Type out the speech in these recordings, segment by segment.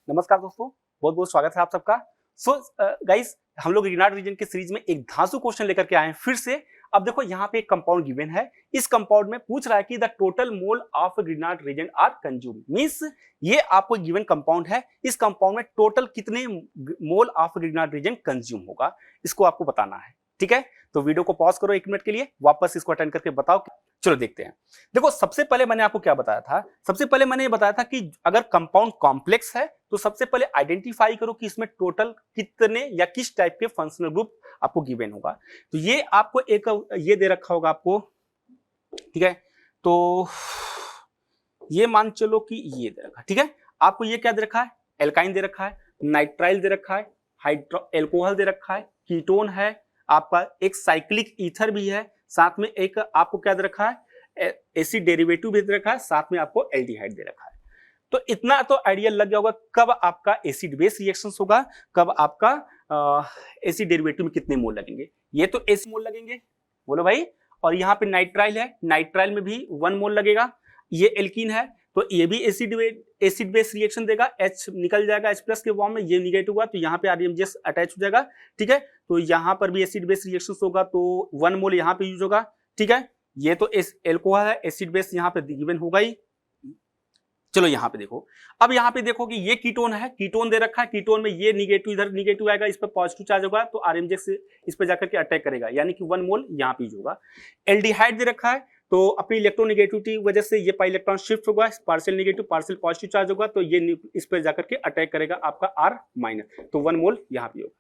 नमस्कार दोस्तों, बहुत बहुत स्वागत है आप सबका। सो गाइस, हम लोग रिनार्ड रीजन के सीरीज में एक धांसू क्वेश्चन लेकर के आए हैं फिर से। अब देखो यहाँ पे एक कंपाउंड गिवन है, इस कंपाउंड में पूछ रहा है कि the total mole of Grignard reagent are consume. Means ये आपको गिवन कंपाउंड है, इस कंपाउंड में टोटल कितने मोल ऑफ ग्रिनार्ड रीजन कंज्यूम होगा, इसको आपको बताना है। ठीक है, तो वीडियो को पॉज करो 1 मिनट के लिए, वापस इसको अटेंड करके बताओ। चलो देखते हैं। देखो सबसे पहले मैंने आपको क्या बताया था, सबसे पहले मैंने ये बताया था कि अगर कंपाउंड कॉम्प्लेक्स है तो सबसे पहले आइडेंटिफाई करो कि इसमें टोटल कितने या किस टाइप के फंक्शनल ग्रुप आपको गिवन होगा। तो ये आपको एक ये दे रखा होगा आपको, ठीक है, तो ये मान चलो कि ये दे रखा है। ठीक है, आपको ये क्या दे रखा है, एल्काइन दे रखा है, नाइट्राइल दे रखा है, हाइड्रो एल्कोहल दे रखा है, कीटोन है, आपका एक साइक्लिक ईथर भी है, साथ में एक आपको क्या दे रखा है, एसिड डेरिवेटिव भी दे रखा है, साथ में आपको एल्डिहाइड दे रखा है। तो इतना तो आइडिया लग गया होगा कब आपका एसिड बेस रिएक्शन होगा, कब आपका एसिड डेरिवेटिव में कितने मोल लगेंगे। ये तो एसी मोल लगेंगे, बोलो भाई। और यहाँ पे नाइट्राइल है, नाइट्राइल में भी 1 मोल लगेगा। ये एल्कीन है तो ये भी एसिड बेस रिएक्शन देगा, H निकल जाएगा H प्लस के फॉर्म में, ये निगेटिव हुआ तो यहाँ पे RMGS अटैच हो जाएगा। ठीक है, तो यहाँ पर भी एसिड बेस रिएक्शन होगा तो 1 मोल यहाँ पे यूज होगा। ठीक है, ये तो एल्कोहल है, एसिड बेस यहाँ पे गिवन होगा ही। चलो यहाँ पे देखो, अब यहाँ पे देखो कि ये कीटोन है, कीटोन दे रखा है, कीटोन में ये निगेटिव इधर निगेटिव आएगा, इस पर पॉजिटिव चार्ज होगा तो RMGS इस पर जाकर के अटैक करेगा, यानी कि 1 मोल यहाँ पे यूज होगा। एल्डिहाइड दे रखा है तो अपनी इलेक्ट्रोनेगेटिविटी वजह से ये पाई इलेक्ट्रॉन शिफ्ट होगा, partial negative partial positive charge होगा तो ये इस पर जाकर के अटैक करेगा आपका R-, तो 1 मोल यहाँ पे होगा।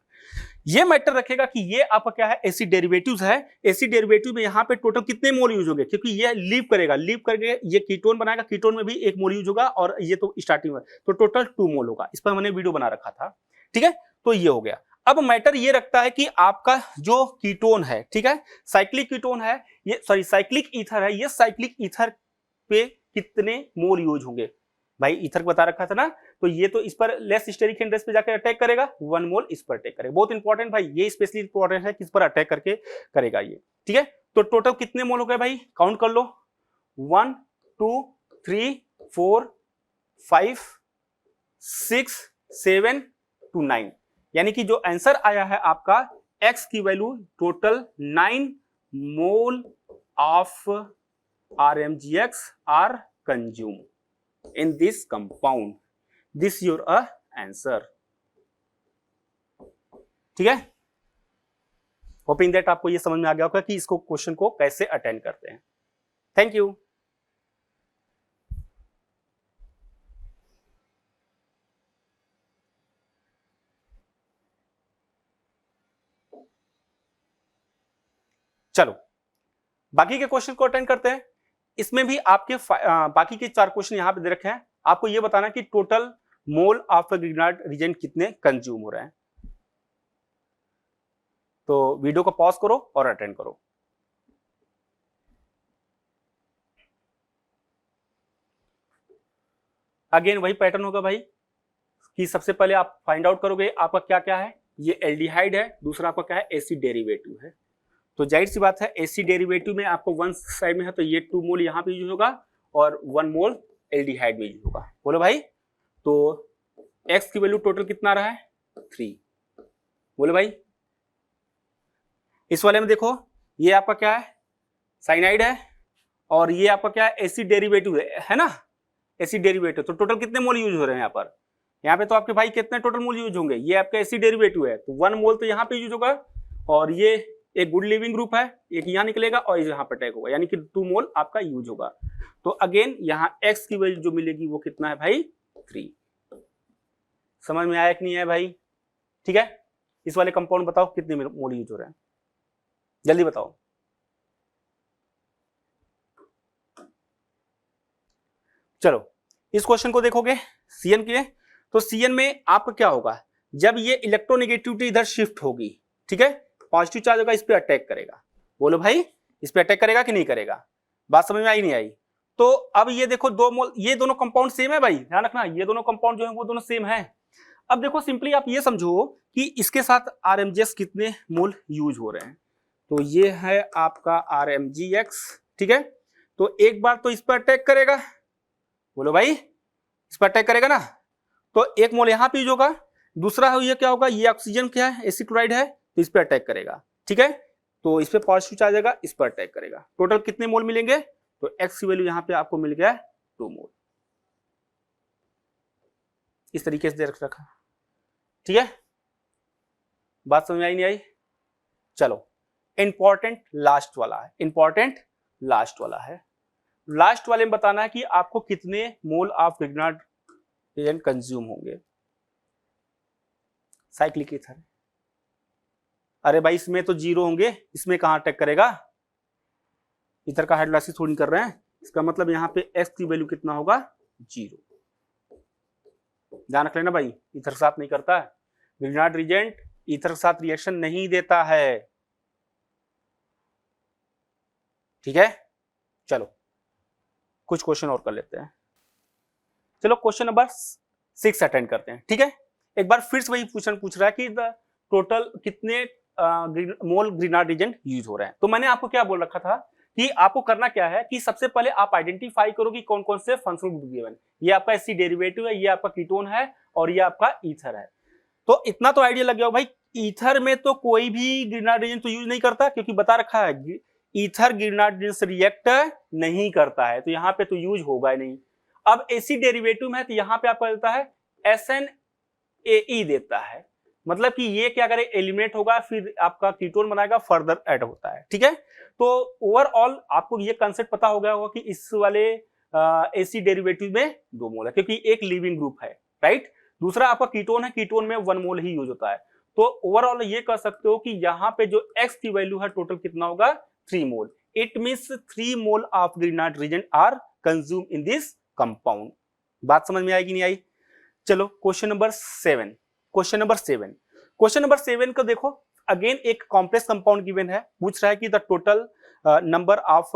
ये मैटर रखेगा कि ये आपका क्या है, एसिड डेरिवेटिव्स है, एसिड डेरिवेटिव में यहाँ पे टोटल कितने मोल यूज होंगे, क्योंकि ये लीव करेगा, लीव करके ये कीटोन बनाएगा, कीटोन में भी 1 मोल यूज होगा और ये तो स्टार्टिंग में तो टोटल 2 मोल होगा। इस पर मैंने वीडियो बना रखा था। ठीक है, तो ये हो गया। अब मैटर ये रखता है कि आपका जो कीटोन है, ठीक है, साइक्लिक कीटोन है, ये सॉरी साइक्लिक ईथर है, ये साइक्लिक ईथर पे कितने मोल यूज होंगे। भाई ईथर बता रखा था ना, तो ये तो इस पर लेस स्टेरिक हिंड्रेंस पे जाकर अटैक करेगा, 1 मोल इस पर अटैक करेगा। बहुत इंपॉर्टेंट भाई, ये स्पेशली इंपॉर्टेंट है किस पर अटैक करके करेगा ये। ठीक है, तो टोटल कितने मोल हो गए भाई, काउंट कर लो, 1 2 3 4 5 6 7 to 9, यानी कि जो आंसर आया है आपका x की value total 9 mole of RMGX are consume in this compound. This your answer. ठीक है, होपिंग दैट आपको ये समझ में आ गया होगा कि इसको क्वेश्चन को कैसे अटेंड करते हैं। Thank you. चलो बाकी के क्वेश्चन को अटेंड करते हैं। इसमें भी आपके बाकी के 4 क्वेश्चन यहां पे दे रखे हैं, आपको ये बताना कि total mole of Grignard reason कितने कंज्यूम हो रहे हैं। तो वीडियो को पॉज करो और अटेंड करो। अगेन वही पैटर्न होगा भाई कि सबसे पहले आप फाइंड आउट करोगे आपका क्या क्या है, ये एल्डिहाइड है, दूसरा आपका क्या है, एसिड डेरिवेटिव है। तो जाहिर सी बात है एसिड डेरिवेटिव में आपको 1 साइड में है तो ये 2 मोल यहाँ पे यूज होगा और 1 मोल एल्डिहाइड में यूज होगा। बोलो भाई, तो x की वैल्यू टोटल कितना रहा है, 3। बोलो भाई, इस वाले में देखो ये आपका क्या है, साइनाइड है और ये आपका क्या है, एसिड डेरिवेटिव है ना, एसिड डेरिवेटिव। तो टोटल कितने मोल यूज हो रहे हैं यहाँ पर, यहाँ पे तो आपके भाई कितने टोटल मोल यूज होंगे, ये आपका एसिड डेरिवेटिव है तो 1 मोल तो यहाँ पे यूज होगा और ये एक गुड लिविंग ग्रुप है, एक यहाँ निकलेगा और यहाँ पर अटैक होगा, यानी कि 2 मोल आपका यूज होगा। तो अगेन यहाँ x की वैल्यू जो मिलेगी वो कितना है भाई, 3। समझ में आया कि नहीं आया भाई। ठीक है, इस वाले कंपाउंड बताओ कितने मोल यूज हो रहे हैं, जल्दी बताओ। चलो इस क्वेश्चन को देखोगे CN के, तो CN में आपका क्या होगा, जब ये इलेक्ट्रोनेगेटिविटी इधर शिफ्ट होगी, ठीक है, पॉजिटिव चार्ज होगा, इस पे अटैक करेगा। बोलो भाई, इस पे अटैक करेगा कि नहीं करेगा, बात समझ में आई नहीं आई। तो अब ये देखो 2 मोल, ये दोनों कंपाउंड सेम है भाई, ध्यान रखना, ये दोनों कंपाउंड जो है वो दोनों सेम है। अब देखो सिंपली आप ये समझो कि इसके साथ RMGX कितने मोल यूज हो रहे हैं, तो ये है आपका RMGX। ठीक है, तो एक बार तो इस पर अटैक करेगा, बोलो भाई, इस पर अटैक करेगा ना, तो 1 मोल यहाँ पे यूज होगा, दूसरा है ये क्या होगा, ये ऑक्सीजन क्या है, एसिड क्लोराइड है, तो इस पे अटैक करेगा, ठीक है, तो इस पे पॉजिटिव चार्ज आएगा, इस पर अटैक करेगा। टोटल कितने मोल मिलेंगे, तो एक्स की वैल्यू यहाँ पे आपको मिल गया है 2 मोल। इस तरीके से दे रखा, ठीक है, बात समझ आई नहीं आई? चलो इंपॉर्टेंट लास्ट वाला है, इंपॉर्टेंट लास्ट वाला है। लास्ट वाले में बताना है कि आपको कितने मोल ऑफ ग्रिग्नार्ड रिएजेंट कंज्यूम होंगे। साइक्लिक ईथर, अरे भाई इसमें तो 0 होंगे, इसमें कहां अटैक करेगा, ईथर का हाइड्रोलाइसिस थोड़ी कर रहे हैं, इसका मतलब यहाँ पे एक्स की वैल्यू कितना होगा, 0। ध्यान रख लेना भाई, ईथर के साथ नहीं करता है, ग्रिग्नार्ड रिएजेंट ईथर के साथ रिएक्शन नहीं देता है, ठीक है। चलो कुछ क्वेश्चन और कर लेते हैं। चलो क्वेश्चन नंबर 6 अटेंड करते हैं, ठीक है। एक बार फिर से वही क्वेश्चन पूछ रहा है कि टोटल कितने मोल ग्रिग्नार्ड रिएजेंट यूज हो रहे हैं। तो मैंने आपको क्या बोल रखा था कि आपको करना क्या है कि सबसे पहले आप आइडेंटिफाई करो कि कौन कौन से फंक्शनल ग्रुप गिवन, ये आपका एसिड डेरिवेटिव है, ये आपका कीटोन है और ये आपका ईथर है। तो इतना तो आइडिया लग गया भाई, ईथर में तो कोई भी ग्रिग्नार्ड रिएजेंट तो यूज नहीं करता, क्योंकि बता रखा है ईथर ग्रिग्नार्ड रिएजेंट से रिएक्ट नहीं करता है, तो यहाँ पे तो यूज होगा ही नहीं। अब एसिड डेरिवेटिव में है तो यहाँ पे आपका देता है SNAE देता है, मतलब कि ये क्या करे, एलिमिनेट होगा, फिर आपका कीटोन बनाएगा, फर्दर ऐड होता है, ठीक है। तो ओवरऑल आपको ये कंसेप्ट पता हो गया होगा कि इस वाले एसिड डेरिवेटिव में 2 मोल है, क्योंकि एक लिविंग ग्रुप है, राइट। दूसरा आपका कीटोन है, कीटोन में 1 मोल ही यूज होता है। तो ओवरऑल ये कह सकते हो कि यहाँ पे जो एक्स की वैल्यू है टोटल कितना होगा, 3 mole. It means 3 mole of Grignard reagent are consume in this compound. बात समझ में आएगी नहीं आई? चलो question number 7, question number 7, question number 7 को देखो, अगेन एक कॉम्प्लेक्स कंपाउंड गिवन है, पूछ रहा है कि the total number of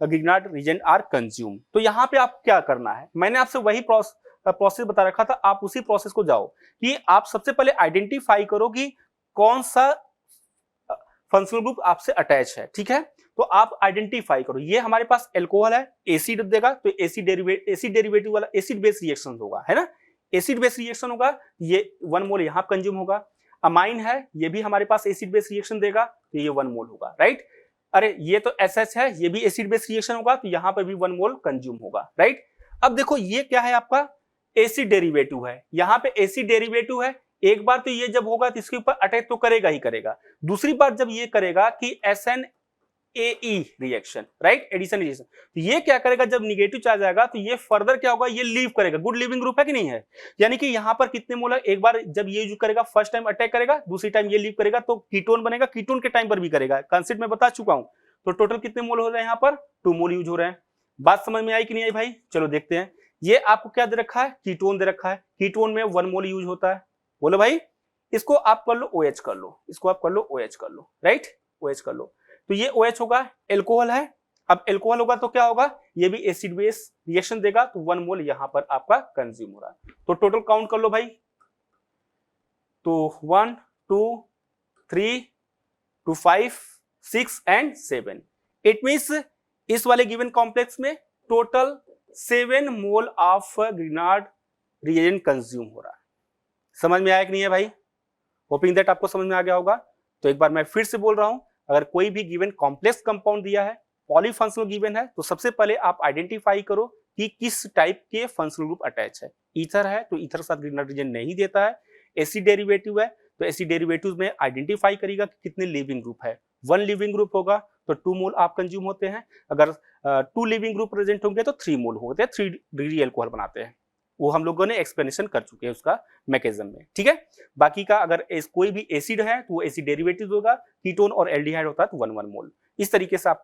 Grignard reagent are consume. तो यहाँ पे आप क्या करना है, मैंने आपसे वही प्रोसेस बता रखा था, आप उसी प्रोसेस को जाओ कि आप सबसे पहले आइडेंटिफाई करो कि कौन सा फंक्शनल ग्रुप आपसे अटैच है, ठीक है। तो आप आइडेंटिफाई करो, ये हमारे पास एल्कोहल है, एसिड देगा, तो एसिड डेरिवेटिव वाला एसिड बेस रिएक्शन होगा, है ना, एसिड बेस रिएक्शन होगा, ये 1 मोल यहाँ कंज्यूम होगा। अमाइन है, ये भी हमारे पास एसिड बेस रिएक्शन देगा, तो ये 1 मोल होगा, राइट। अरे ये तो SH है, ये भी एसिड बेस रिएक्शन होगा, तो यहाँ पर भी 1 मोल कंज्यूम होगा, राइट। अब देखो ये क्या है, आपका एसिड डेरिवेटिव है, यहाँ पे एसिड डेरिवेटिव है, एक बार तो ये जब होगा तो इसके ऊपर अटैक तो करेगा ही करेगा, दूसरी बार जब ये करेगा कि SNAE reaction, right, addition reaction, तो ये क्या करेगा, जब निगेटिव चार्ज आएगा तो ये फर्दर क्या होगा, ये लीव करेगा, गुड लिविंग ग्रुप है कि नहीं है, यानी कि यहाँ पर कितने मोल है, एक बार जब ये यूज करेगा फर्स्ट टाइम अटैक करेगा, दूसरी टाइम ये लीव करेगा तो कीटोन बनेगा, कीटोन के टाइम पर भी करेगा, कंसेप्ट में बता चुका हूं। तो टोटल कितने मोल हो रहे हैं, यहाँ पर 2 मोल यूज हो रहे हैं। बात समझ में आई कि नहीं आई भाई? चलो देखते हैं, ये आपको क्या दे रखा है, कीटोन दे रखा है, कीटोन में 1 मोल यूज होता है, बोलो भाई, इसको आप कर लो OH कर लो, इसको आप कर लो OH कर लो, राइट, OH कर लो, तो ये OH होगा, एल्कोहल है, अब एल्कोहल होगा तो क्या होगा, ये भी एसिड बेस रिएक्शन देगा, तो 1 मोल यहां पर आपका कंज्यूम हो रहा है। तो टोटल काउंट कर लो भाई, तो 1 2 3 2 5 6 एंड 7, इट मींस इस वाले गिवन कॉम्प्लेक्स में total 7 mole of Grignard reagent consume हो रहा है। समझ में आया कि नहीं है भाई? होपिंग दैट आपको समझ में आ गया होगा। तो एक बार मैं फिर से बोल रहा हूं, अगर कोई भी गिवन कॉम्प्लेक्स कंपाउंड दिया है, पॉलीफंक्शनल गिवन है, तो सबसे पहले आप आइडेंटिफाई करो कि किस टाइप के फंक्शनल ग्रुप अटैच है। ईथर है तो ईथर के साथ ग्रिग्नार्ड रिएजेंट नहीं देता है, एसिड डेरिवेटिव है तो एसिड डेरिवेटिव में आइडेंटिफाई करेगा कि कितने लिविंग ग्रुप है, 1 लिविंग ग्रुप होगा तो 2 मोल आप कंज्यूम होते हैं, अगर 2 लिविंग ग्रुप प्रेजेंट होंगे तो 3 मोल होते हैं, 3 डिग्री एल्कोहल बनाते हैं, वो हम लोगों ने एक्सप्लेनेशन कर चुके हैं उसका मैकेनिज्म में, ठीक है। बाकी का अगर कोई भी एसिड है तो वो एसिड डेरिवेटिव होगा, कीटोन और एल्डिहाइड होता है तो 1 1 मोल। इस तरीके से आप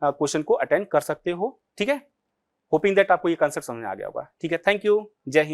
क्वेश्चन को अटेंड कर सकते हो, ठीक है। होपिंग दैट आपको ये कांसेप्ट समझ में आ गया होगा, ठीक है। थैंक यू, जय हिंद।